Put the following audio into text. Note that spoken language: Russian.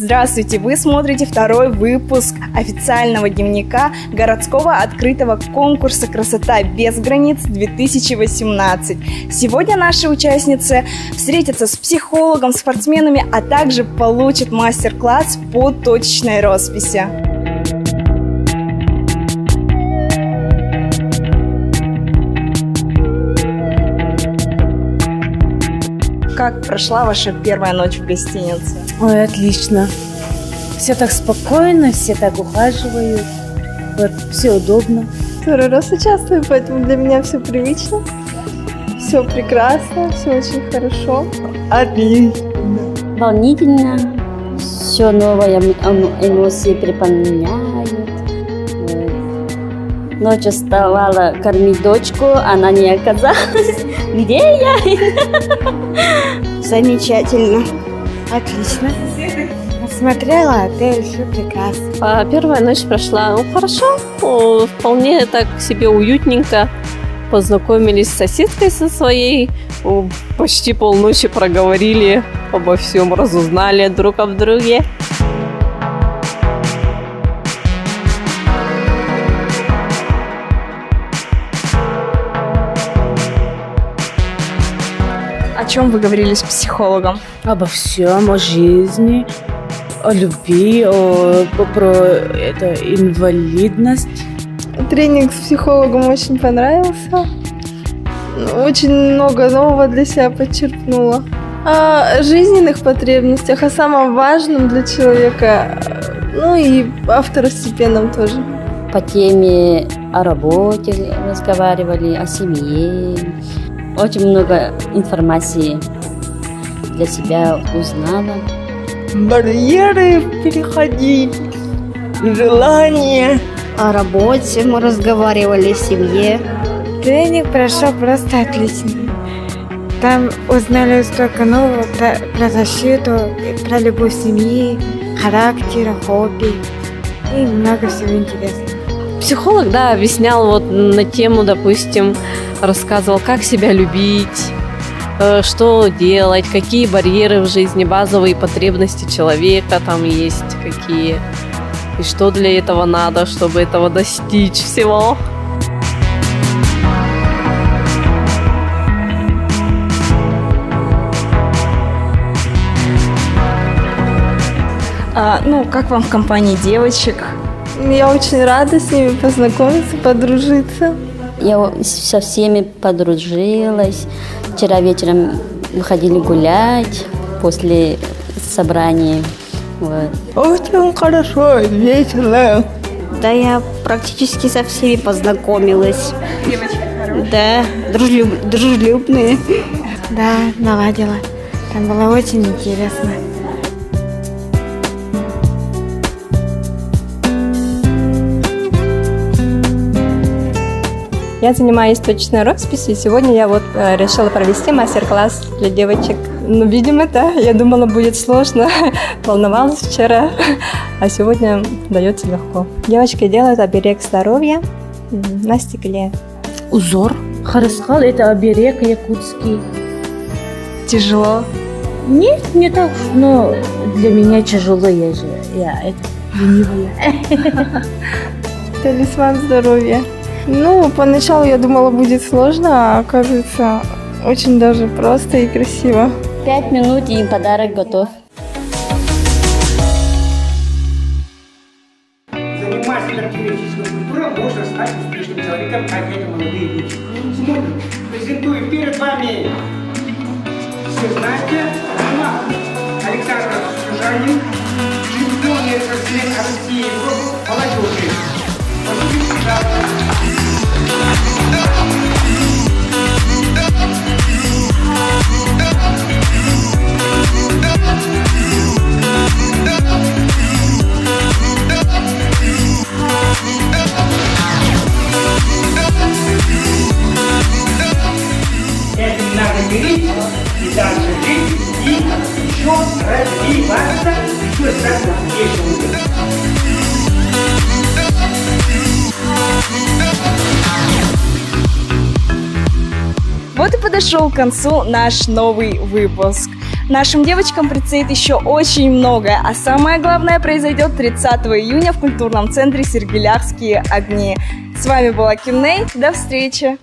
Здравствуйте! Вы смотрите второй выпуск официального дневника городского открытого конкурса «Красота без границ-2018». Сегодня наши участницы встретятся с психологом, спортсменами, а также получат мастер-класс по точечной росписи. Как прошла ваша первая ночь в гостинице? Ой, отлично. Все так спокойно, все так ухаживают. Вот, все удобно. Второй раз участвую, поэтому для меня все привычно. Все прекрасно, все очень хорошо. Отлично. Волнительно. Все новое, эмоции припоминают. Ночью вставала кормить дочку, она не оказалась. Где я? Замечательно. Отлично. Смотрела отель, все прекрасно. Первая ночь прошла хорошо, вполне так себе уютненько. Познакомились с соседкой со своей, почти полночи проговорили обо всем, разузнали друг об друге. О чем вы говорили с психологом? Обо всем, о жизни, о любви, про инвалидность. Тренинг с психологом очень понравился. Очень много нового для себя подчеркнула. О жизненных потребностях, о самом важном для человека, ну и о второстепенном тоже. По теме о работе разговаривали, о семье. Очень много информации для себя узнала. Барьеры переходить, желания. О работе мы разговаривали, о семье. Тренинг прошел просто отлично. Там узнали столько нового про защиту, про любовь семьи, характер, хобби и много всего интересного. Психолог, да, объяснял вот на тему, допустим, рассказывал, как себя любить, что делать, какие барьеры в жизни, базовые потребности человека там есть, какие, и что для этого надо, чтобы этого достичь всего. Как вам в компании девочек? Я очень рада с ними познакомиться, подружиться. Я со всеми подружилась. Вчера вечером выходили гулять после собрания. Вот. Очень хорошо, весело. Да, я практически со всеми познакомилась. Девочки хорошие? Да, дружелюбные. Да, наладила. Там было очень интересно. Я занимаюсь точечной росписью, и сегодня я решила провести мастер-класс для девочек. Видимо, да, я думала, будет сложно, волновалась вчера, а сегодня дается легко. Девочки делают оберег здоровья на стекле. Узор. Хараскал – это оберег якутский. Тяжело? Нет, не так, но для меня тяжело, я ленивая. Талисман здоровья. Поначалу я думала, будет сложно, а оказывается, очень даже просто и красиво. 5 минут и подарок готов. Занимаясь физической культурой, можно стать успешным человеком, как это молодые люди. Смотрим, презентую перед вами всезнайка Александр Сюжанин, чемпионный спортсмен России по молодежи. Этим надо мириться и дальше жить, и еще развиваться, еще стать успешным. Вот и подошел к концу наш новый выпуск. Нашим девочкам предстоит еще очень многое, а самое главное произойдет 30 июня в культурном центре «Сергеляхские огни». С вами была Ким Ней. До встречи!